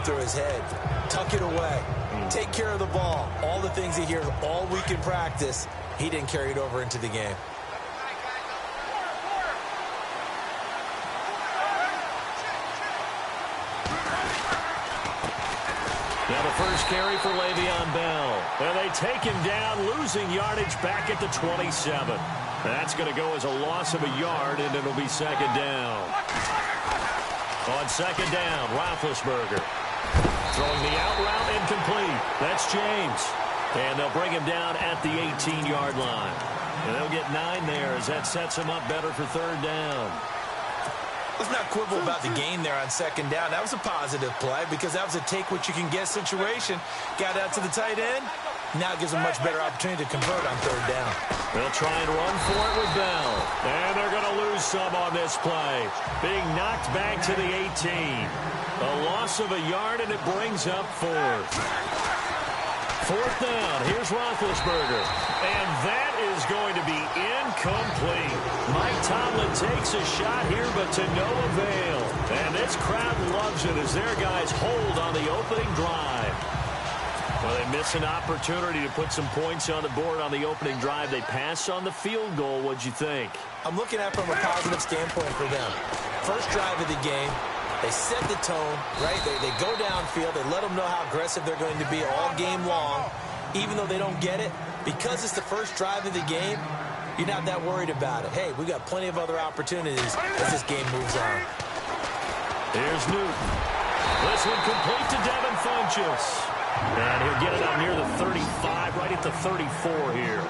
going through his head. Tuck it away. Take care of the ball. All the things he hears all week in practice, he didn't carry it over into the game. Now the first carry for Le'Veon Bell. And they take him down, losing yardage back at the 27. That's going to go as a loss of a yard, and it'll be second down. On second down, Roethlisberger. Throwing the out route, incomplete. That's James. And they'll bring him down at the 18-yard line. And they'll get 9 there as that sets him up better for third down. Let's not quibble about the gain there on second down. That was a positive play because that was a take-what-you-can-get situation. Got out to the tight end. Now it gives them a much better opportunity to convert on third down. They'll try and run for it with Bell. And they're going to lose some on this play. Being knocked back to the 18. A loss of a yard, and it brings up fourth. Fourth down. Here's Roethlisberger. And that is going to be incomplete. Mike Tomlin takes a shot here, but to no avail. And this crowd loves it as their guys hold on the opening drive. Well, they miss an opportunity to put some points on the board on the opening drive. They pass on the field goal. What'd you think? I'm looking at it from a positive standpoint for them. First drive of the game, they set the tone, right? They go downfield. They let them know how aggressive they're going to be all game long, even though they don't get it. Because it's the first drive of the game, you're not that worried about it. Hey, we got plenty of other opportunities as this game moves on. Here's Newton. This one complete to Devin Funchess. And he'll get it up near the 35, right at the 34 here.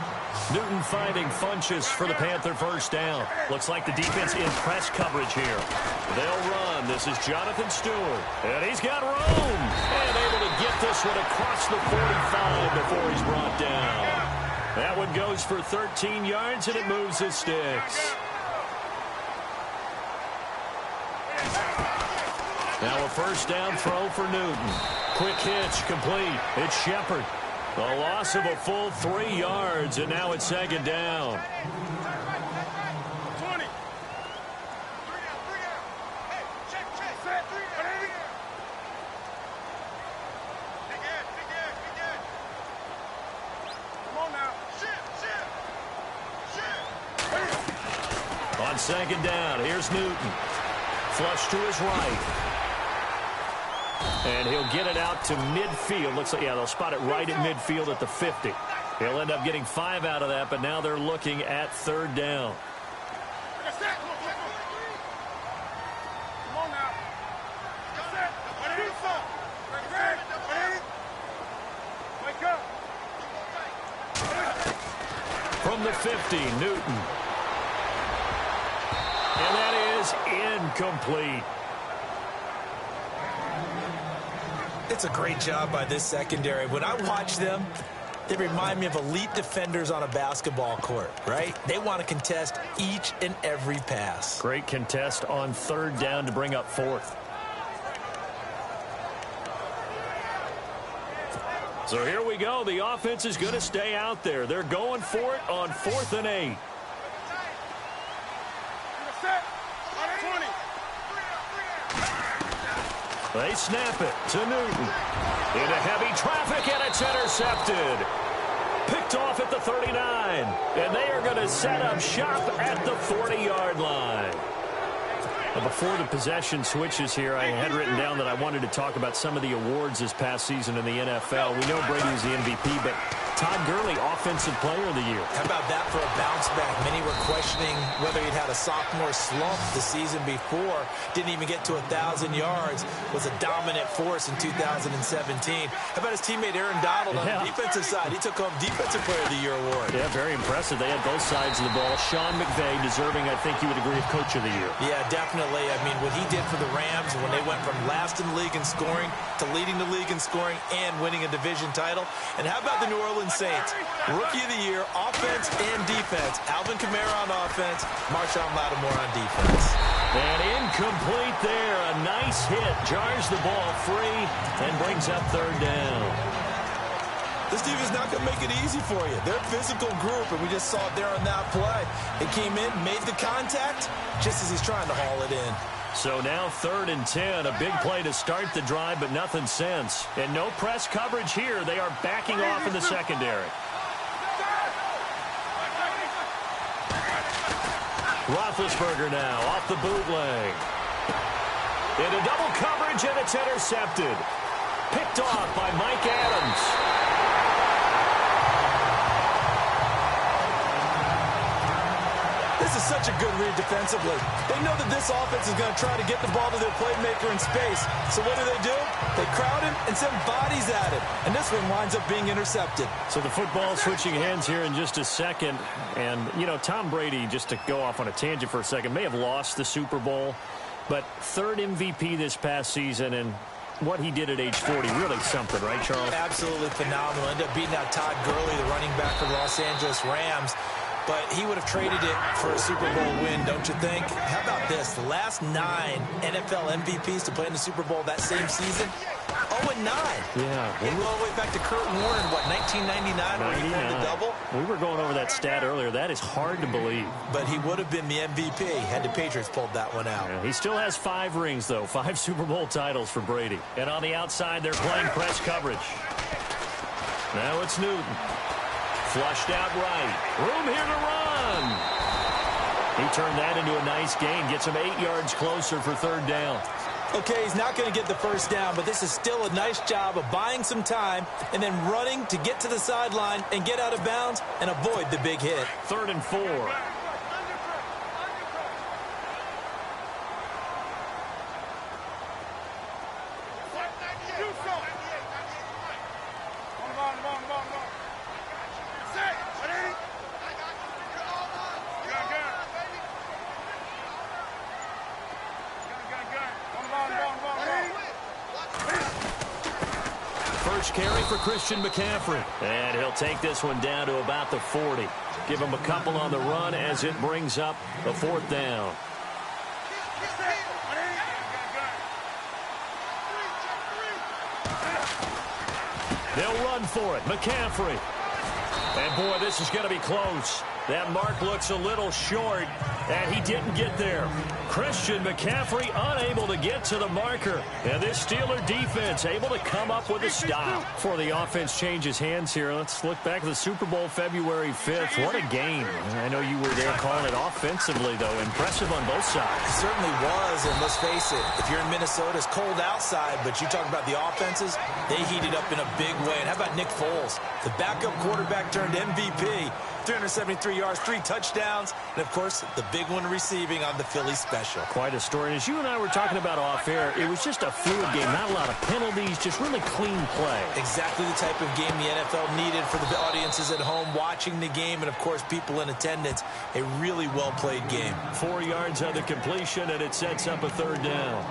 Newton finding Funchess for the Panther first down. Looks like the defense in press coverage here. They'll run. This is Jonathan Stewart. And he's got room. And able to get this one across the 45 before he's brought down. That one goes for 13 yards, and it moves the sticks. Now a first down throw for Newton. Quick hitch, complete. It's Shepard. A loss of a full 3 yards, and now it's second down. 20. Hey, check. Set. Again. Come on now. Shit. On second down, here's Newton. Flush to his right. And he'll get it out to midfield. Looks like, yeah, they'll spot it right at midfield at the 50. He'll end up getting 5 out of that, but now they're looking at third down. Come on now. Wake up. From the 50, Newton. And that is incomplete. It's a great job by this secondary. When I watch them, they remind me of elite defenders on a basketball court, right? They want to contest each and every pass. Great contest on third down to bring up fourth. So here we go. The offense is going to stay out there. They're going for it on 4th and 8. They snap it to Newton. Into heavy traffic, and it's intercepted. Picked off at the 39. And they are going to set up shop at the 40-yard line. Now, before the possession switches here, I had written down that I wanted to talk about some of the awards this past season in the NFL. We know Brady was the MVP, but Todd Gurley, Offensive Player of the Year. How about that for a bounce back? Many were questioning whether he'd had a sophomore slump the season before. Didn't even get to 1,000 yards. Was a dominant force in 2017. How about his teammate Aaron Donald on the defensive side? He took home Defensive Player of the Year award. Yeah, very impressive. They had both sides of the ball. Sean McVay deserving, I think you would agree, of Coach of the Year. Yeah, definitely. I mean, what he did for the Rams when they went from last in the league in scoring to leading the league in scoring and winning a division title. And how about the New Orleans Saints? Rookie of the Year, offense and defense. Alvin Kamara on offense, Marshawn Lattimore on defense. And incomplete there. A nice hit. Jars the ball free and brings up third down. This team is not going to make it easy for you. They're a physical group, and we just saw it there on that play. They came in, made the contact, just as he's trying to haul it in. So now 3rd and 10, a big play to start the drive, but nothing since. And no press coverage here. They are backing off in the secondary. Roethlisberger now off the bootleg. Into double coverage, and it's intercepted. Picked off by Mike Adams. This is such a good read defensively. They know that this offense is going to try to get the ball to their playmaker in space. So what do? They crowd him and send bodies at him. And this one winds up being intercepted. So the football switching hands here in just a second. And, you know, Tom Brady, just to go off on a tangent for a second, may have lost the Super Bowl. But 3rd MVP this past season, and what he did at age 40, really something, right, Charles? Absolutely phenomenal. Ended up beating out Todd Gurley, the running back for the Los Angeles Rams. But he would have traded it for a Super Bowl win, don't you think? How about this? The last 9 NFL MVPs to play in the Super Bowl that same season, 0-9. Yeah. We go all the way back to Kurt Warner, what, 1999, where he won the double? We were going over that stat earlier. That is hard to believe. But he would have been the MVP had the Patriots pulled that one out. Yeah, he still has 5 rings, though. 5 Super Bowl titles for Brady. And on the outside, they're playing press coverage. Now it's Newton. Flushed out right. Room here to run. He turned that into a nice gain. Gets him 8 yards closer for 3rd down. Okay, he's not going to get the first down, but this is still a nice job of buying some time and then running to get to the sideline and get out of bounds and avoid the big hit. 3rd and 4. Carry for Christian McCaffrey. And he'll take this one down to about the 40. Give him a couple on the run as it brings up a 4th down. They'll run for it. McCaffrey. And, boy, this is going to be close. That mark looks a little short, and he didn't get there. Christian McCaffrey unable to get to the marker. And this Steeler defense able to come up with a stop. Before the offense changes hands here, let's look back at the Super Bowl February 5th. What a game. I know you were there calling it offensively, though. Impressive on both sides. It certainly was, and let's face it, if you're in Minnesota, it's cold outside, but you talk about the offenses, they heated up in a big way. And how about Nick Foles? The backup quarterback turned MVP. 373 yards, 3 touchdowns, and, of course, the big one receiving on the Philly special. Quite a story. And as you and I were talking about off air, it was just a fluid game. Not a lot of penalties, just really clean play. Exactly the type of game the NFL needed for the audiences at home watching the game and, of course, people in attendance. A really well-played game. 4 yards on the completion, and it sets up a 3rd down.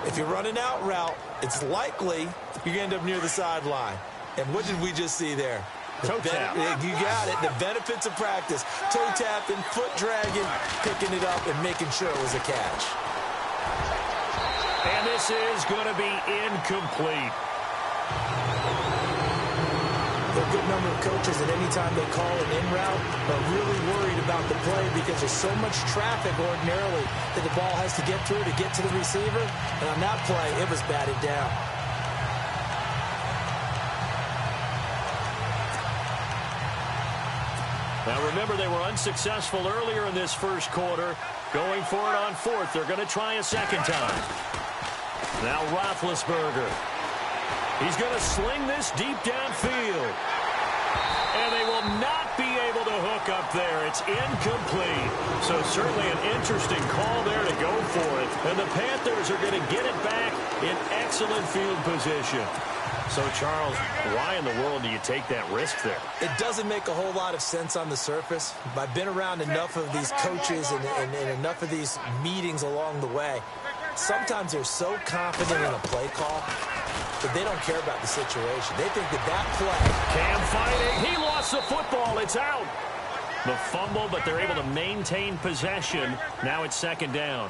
If you're running out route, it's likely you're going to end up near the sideline. And what did we just see there? Toe tap. You got it. The benefits of practice. Toe tapping, foot dragging, picking it up, and making sure it was a catch. And this is going to be incomplete. There are a good number of coaches that any time they call an in route are really worried about the play because there's so much traffic ordinarily that the ball has to get through to get to the receiver. And on that play, it was batted down. Now, remember, they were unsuccessful earlier in this first quarter. Going for it on 4th. They're going to try a second time. Now Roethlisberger. He's going to sling this deep downfield. And they will not be able to hook up there. It's incomplete. So certainly an interesting call there to go for it. And the Panthers are going to get it back in excellent field position. So, Charles, why in the world do you take that risk there? It doesn't make a whole lot of sense on the surface. But I've been around enough of these coaches and enough of these meetings along the way. Sometimes they're so confident in a play call that they don't care about the situation. They think that play. Cam fighting. He lost the football. It's out. The fumble, but they're able to maintain possession. Now it's 2nd down.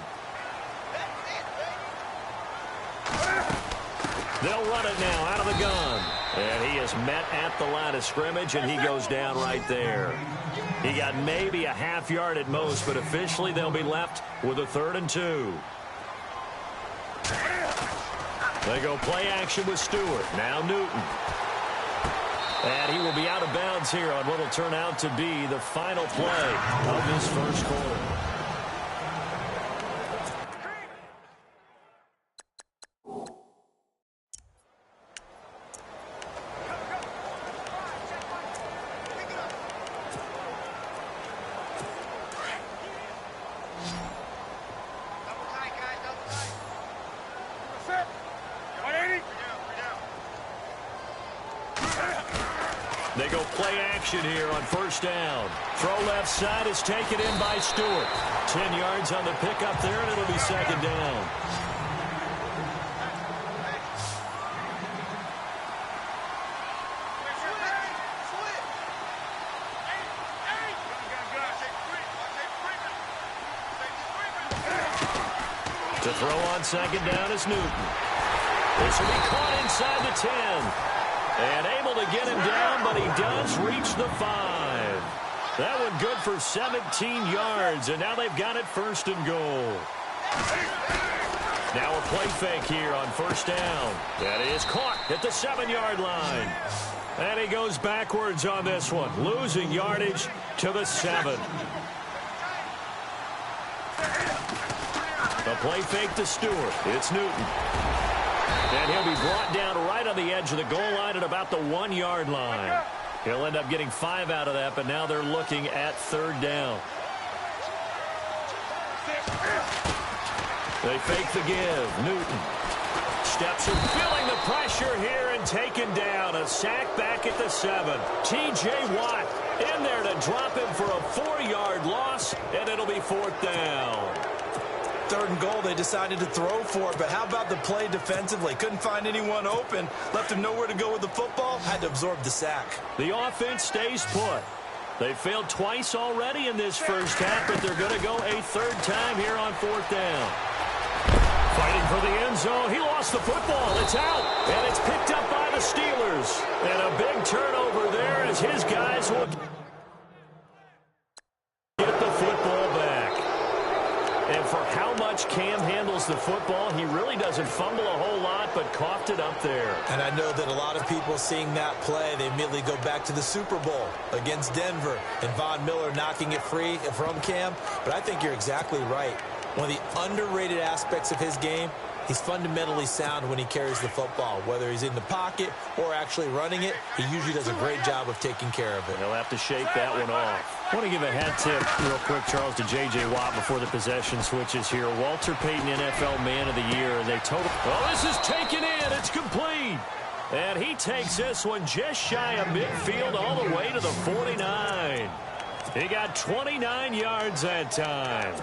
They'll run it now out of the gun. And he is met at the line of scrimmage, and he goes down right there. He got maybe a half yard at most, but officially they'll be left with a 3rd and 2. They go play action with Stewart. Now Newton. And he will be out of bounds here on what will turn out to be the final play of this first quarter. They go play action here on first down. Throw left side is taken in by Stewart. 10 yards on the pickup there, and it'll be second down. To throw on second down is Newton. This will be caught inside the 10. And able to get him down, but he does reach the 5. That one good for 17 yards, and now they've got it first and goal. Now a play fake here on first down. That is caught at the 7-yard line. And he goes backwards on this one, losing yardage to the 7. The play fake to Stewart. It's Newton. And he'll be brought down right on the edge of the goal line at about the 1-yard line. He'll end up getting 5 out of that, but now they're looking at third down. They fake the give. Newton steps in, feeling the pressure here and taken down. A sack back at the 7. T.J. Watt in there to drop him for a 4-yard loss, and it'll be fourth down. Third and goal, they decided to throw for it, but how about the play defensively? Couldn't find anyone open, left him nowhere to go with the football, had to absorb the sack. The offense stays put. They failed twice already in this first half, but they're going to go a third time here on fourth down. Fighting for the end zone, he lost the football, it's out, and it's picked up by the Steelers. And a big turnover there as his guys will get the football back. And for how much Cam handles the football, he really doesn't fumble a whole lot, but coughed it up there. And I know that a lot of people seeing that play, they immediately go back to the Super Bowl against Denver and Von Miller knocking it free from Cam. But I think you're exactly right. One of the underrated aspects of his game, he's fundamentally sound when he carries the football. Whether he's in the pocket or actually running it, he usually does a great job of taking care of it. He'll have to shake that one off. I want to give a hat tip real quick, Charles, to J.J. Watt before the possession switches here. Walter Payton, NFL Man of the Year. They total. Oh, this is taken in. It's complete. And he takes this one just shy of midfield all the way to the 49. He got 29 yards that time.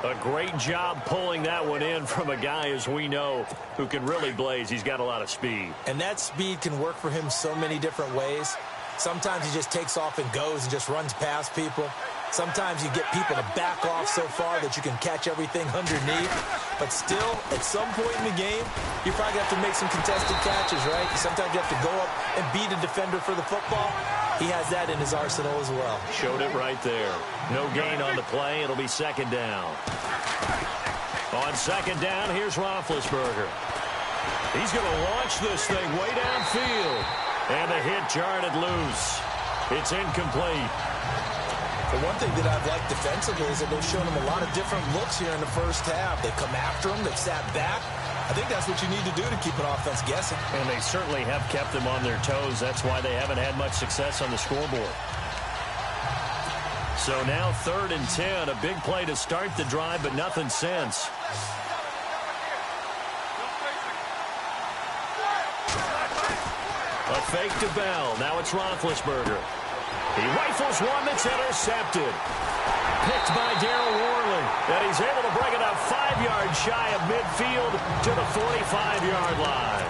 A great job pulling that one in from a guy, as we know, who can really blaze. He's got a lot of speed. And that speed can work for him so many different ways. Sometimes he just takes off and goes and just runs past people. Sometimes you get people to back off so far that you can catch everything underneath. But still, at some point in the game, you probably have to make some contested catches, right? Sometimes you have to go up and beat a defender for the football. He has that in his arsenal as well. Showed it right there. No gain on the play. It'll be second down. On second down, here's Roethlisberger. He's going to launch this thing way downfield. And the hit jarred it loose. It's incomplete. The one thing that I've liked defensively is that they've shown him a lot of different looks here in the first half. They come after him. They've sat back. I think that's what you need to do to keep an offense guessing. And they certainly have kept them on their toes. That's why they haven't had much success on the scoreboard. So now 3rd and 10. A big play to start the drive, but nothing since. A fake to Bell. Now it's Roethlisberger. He rifles one that's intercepted. Picked by Darryl Worley. And he's able to bring it up 5 yards shy of midfield to the 45-yard line.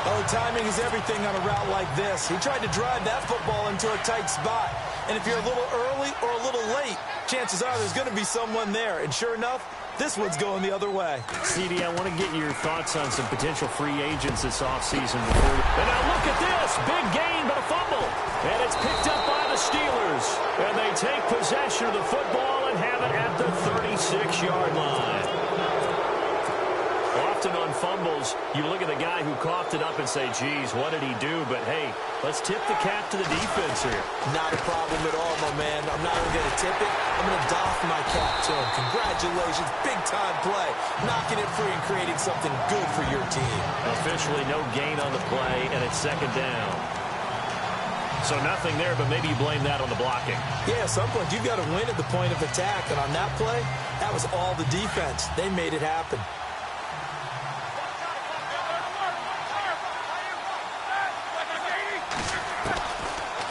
Oh, timing is everything on a route like this. He tried to drive that football into a tight spot. And if you're a little early or a little late, chances are there's going to be someone there. And sure enough, this one's going the other way. CD, I want to get your thoughts on some potential free agents this offseason. And now look at this. Big gain, but a fumble. And it's picked up by the Steelers. And they take possession of the football and have it at the 36-yard line. often on fumbles, you look at the guy who coughed it up and say, geez, what did he do? But, hey, let's tip the cap to the defense here. Not a problem at all, my man. I'm not even going to tip it. I'm going to doff my cap to him. Congratulations. Big-time play. Knocking it free and creating something good for your team. Officially no gain on the play, and it's second down. So nothing there, but maybe you blame that on the blocking. Yeah, at some point, you've got to win at the point of attack. And on that play, that was all the defense. They made it happen.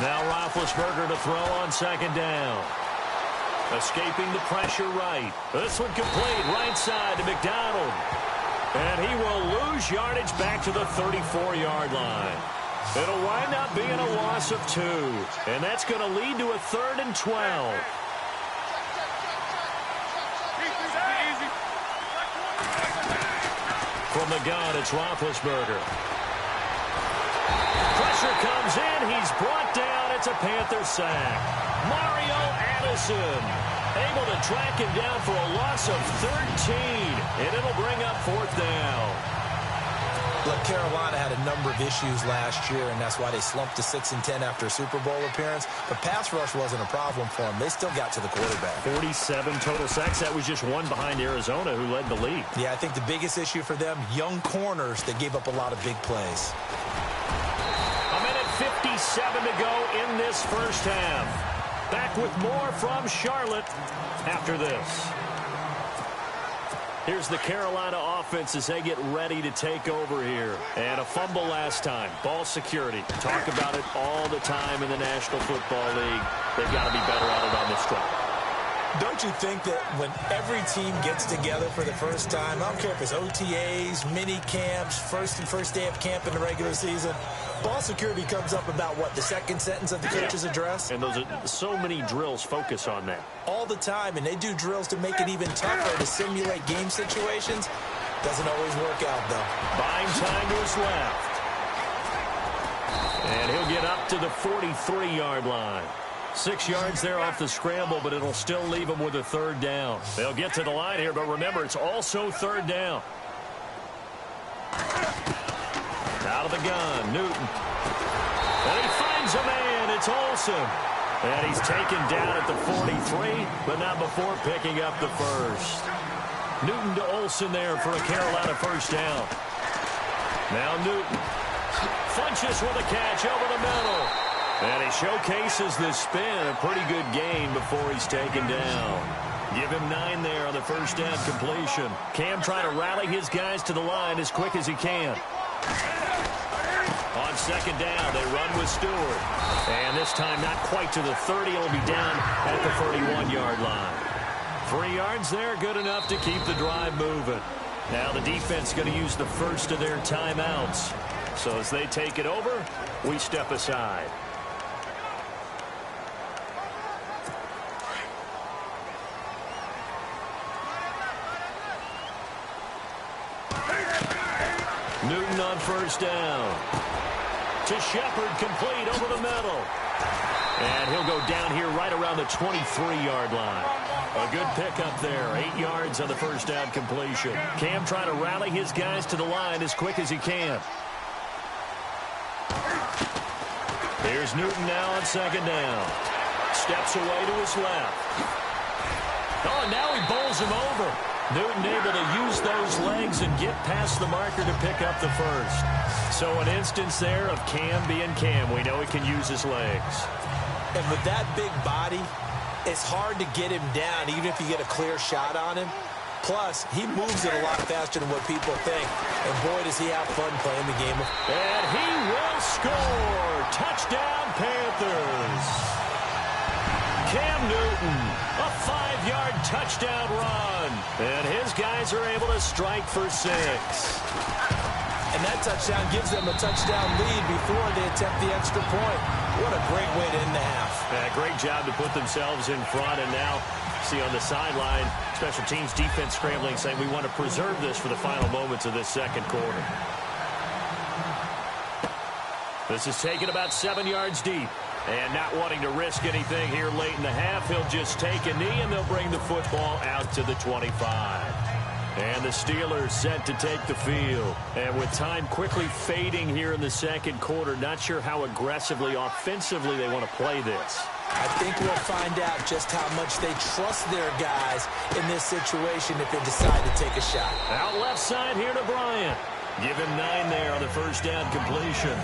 Now Roethlisberger to throw on second down. Escaping the pressure right. This one complete right side to McDonald. And he will lose yardage back to the 34-yard line. It'll wind up being a loss of 2. And that's going to lead to a 3rd and 12. From the gun, it's Roethlisberger. Pressure comes in. He's brought down. It's a Panther sack. Mario Addison able to track him down for a loss of 13. And it'll bring up 4th down. Look, Carolina had a number of issues last year, and that's why they slumped to 6-10 after a Super Bowl appearance. But pass rush wasn't a problem for them. They still got to the quarterback. 47 total sacks. That was just one behind Arizona, who led the league. Yeah, I think the biggest issue for them, young corners that gave up a lot of big plays. A minute 57 to go in this first half. Back with more from Charlotte after this. Here's the Carolina offense as they get ready to take over here. And a fumble last time. Ball security. Talk about it all the time in the National Football League. They've got to be better at it on this drive. Don't you think that when every team gets together for the first time, I don't care if it's OTAs, mini camps, first day of camp in the regular season, ball security comes up about, what, the second sentence of the coach's address? And those are so many drills focus on that. All the time, and they do drills to make it even tougher to simulate game situations. Doesn't always work out, though. Buying time to his left. And he'll get up to the 43-yard line. 6 yards there off the scramble, but it'll still leave him with a 3rd down. They'll get to the line here, but remember, it's also 3rd down. Out of the gun, Newton. And he finds a man. It's Olsen. And he's taken down at the 43, but not before picking up the first. Newton to Olsen there for a Carolina first down. Now Newton. Funches with a catch over the middle. And he showcases the spin. A pretty good gain before he's taken down. Give him 9 there on the first down completion. Cam trying to rally his guys to the line as quick as he can. On second down, they run with Stewart. And this time not quite to the 30. It'll be down at the 31-yard line. 3 yards there, good enough to keep the drive moving. Now the defense is going to use the first of their timeouts. So as they take it over, we step aside. Newton on first down. To Shepard, complete over the middle. And he'll go down here right around the 23-yard line. A good pickup there. 8 yards on the first down completion. Cam trying to rally his guys to the line as quick as he can. Here's Newton now on second down. Steps away to his left. Oh, and now he bowls him over. Newton able to use those legs and get past the marker to pick up the first. So an instance there of Cam being Cam. We know he can use his legs. And with that big body, it's hard to get him down, even if you get a clear shot on him. Plus, he moves it a lot faster than what people think. And boy, does he have fun playing the game. And he will score. Touchdown, Panthers. Cam Newton, a 5-yard touchdown run. And his guys are able to strike for 6. And that touchdown gives them a touchdown lead before they attempt the extra point. What a great way to end the half. Yeah, great job to put themselves in front. And now, see on the sideline, special teams defense scrambling, saying we want to preserve this for the final moments of this second quarter. This is taken about 7 yards deep. And not wanting to risk anything here late in the half, he'll just take a knee, and they'll bring the football out to the 25. And the Steelers set to take the field. And with time quickly fading here in the second quarter, not sure how aggressively, offensively they want to play this. I think we'll find out just how much they trust their guys in this situation if they decide to take a shot. Out left side here to Bryant. Give him 9 there on the first down completion.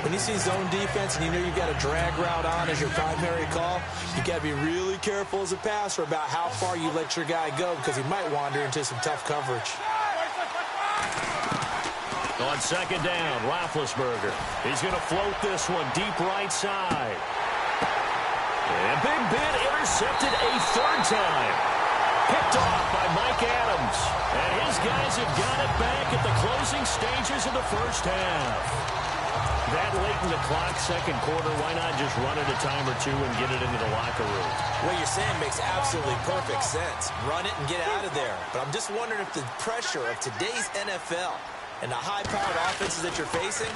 When you see zone defense and you know you've got a drag route on as your primary call, you got to be really careful as a passer about how far you let your guy go because he might wander into some tough coverage. On second down, Roethlisberger. He's going to float this one deep right side. And Big Ben intercepted a third time. Picked off by Mike Adams. And his guys have got it back at the closing stages of the first half. That late in the clock, second quarter, why not just run it a time or two and get it into the locker room? What you're saying makes absolutely perfect sense. Run it and get out of there. But I'm just wondering if the pressure of today's NFL and the high-powered offenses that you're facing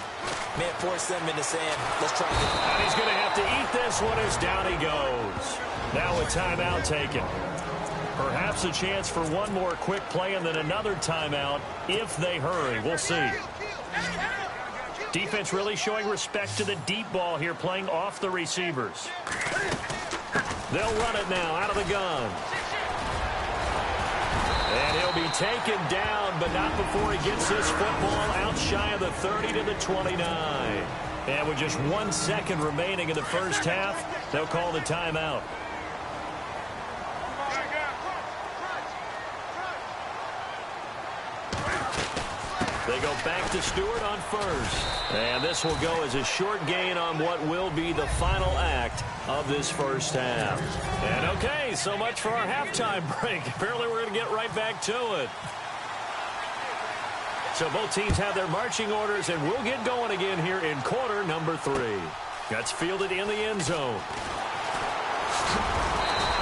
may force them into saying, let's try to get it. And he's going to have to eat this one as down he goes. Now a timeout taken. Perhaps a chance for one more quick play and then another timeout if they hurry. We'll see. Defense really showing respect to the deep ball here, playing off the receivers. They'll run it now out of the gun. And he'll be taken down, but not before he gets this football out shy of the 30 to the 29. And with just 1 second remaining in the first half, they'll call the timeout. They go back to Stewart on first. And this will go as a short gain on what will be the final act of this first half. And okay, so much for our halftime break. Apparently we're going to get right back to it. So both teams have their marching orders, and we'll get going again here in quarter number 3. That's fielded in the end zone.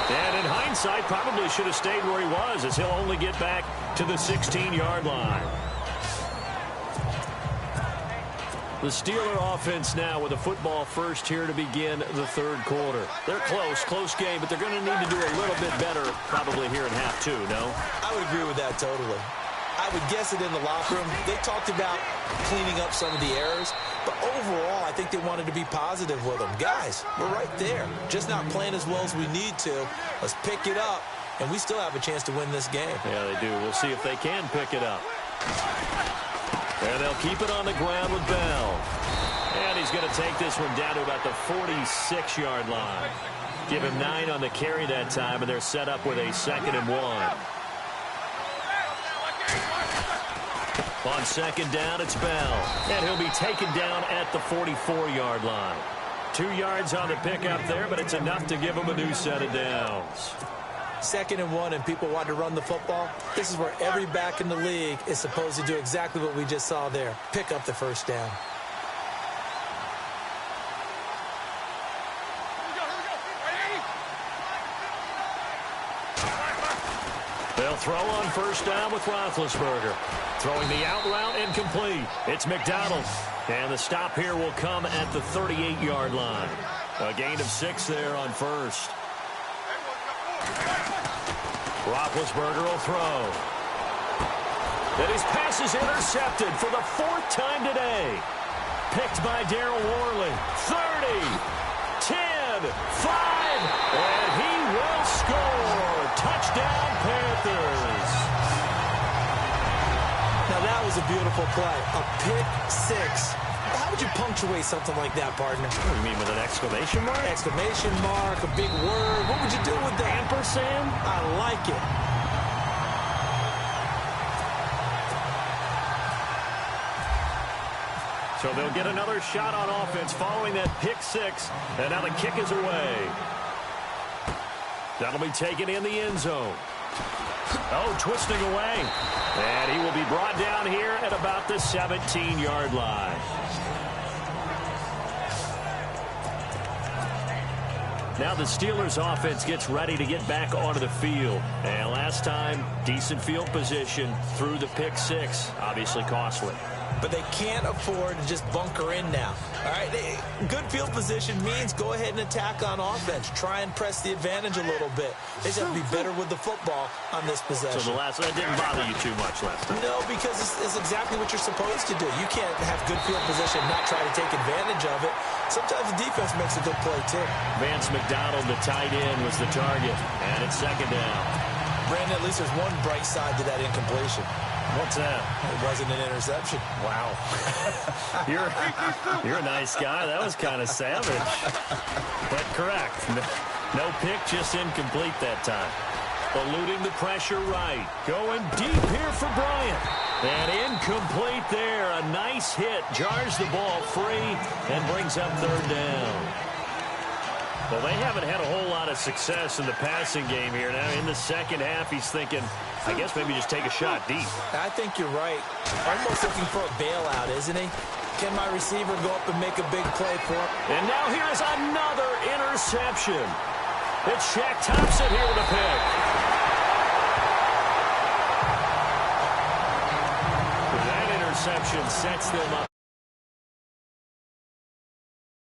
And in hindsight, probably should have stayed where he was, as he'll only get back to the 16-yard line. The Steeler offense now with a football first here to begin the third quarter. They're close game, but they're going to need to do a little bit better probably here in half 2, no? I would agree with that totally. I would guess it in the locker room. They talked about cleaning up some of the errors, but overall, I think they wanted to be positive with them. Guys, we're right there. Just not playing as well as we need to. Let's pick it up, and we still have a chance to win this game. Yeah, they do. We'll see if they can pick it up. And they'll keep it on the ground with Bell. And he's going to take this one down to about the 46-yard line. Give him 9 on the carry that time, and they're set up with a 2nd and 1. On second down, it's Bell. And he'll be taken down at the 44-yard line. 2 yards on the pickup there, but it's enough to give him a new set of downs. 2nd and 1, and people want to run the football. This is where every back in the league is supposed to do exactly what we just saw there. Pick up the first down. They'll throw on first down with Roethlisberger. Throwing the out route incomplete. It's McDonald. And the stop here will come at the 38-yard line. A gain of 6 there on first. Roethlisberger will throw. And his pass is intercepted for the 4th time today. Picked by Darryl Worley. 30, 10, 5, and he will score. Touchdown, Panthers. Now that was a beautiful play. A pick 6. How would you punctuate something like that, partner? What do you mean, with an exclamation mark? Exclamation mark, a big word. What would you do with that? Ampersand? I like it. So they'll get another shot on offense following that pick 6. And now the kick is away. That'll be taken in the end zone. Oh, twisting away. And he will be brought down here at about the 17-yard line. Now the Steelers offense gets ready to get back onto the field. And last time, decent field position through the pick 6. Obviously costly. but they can't afford to just bunker in now. All right, good field position means go ahead and attack on offense. Try and press the advantage a little bit. They just have to be better with the football on this possession. So that didn't bother you too much last time? No, because it's exactly what you're supposed to do. You can't have good field position and not try to take advantage of it. Sometimes the defense makes a good play, too. Vance McDonald, the tight end, was the target, and it's second down. Brandon, at least there's one bright side to that incompletion. What's that? It wasn't an interception. Wow. You're a nice guy. That was kind of savage. But correct. No pick, just incomplete that time. Eluding the pressure right. Going deep here for Bryant. And incomplete there. A nice hit. Jars the ball free and brings up third down. Well, they haven't had a whole lot of success in the passing game here. Now, in the second half, he's thinking, I guess maybe just take a shot deep. I think you're right. Almost looking for a bailout, isn't he? Can my receiver go up and make a big play for him? And now here's another interception. It's Shaq Thompson here with a pick. That interception sets them up.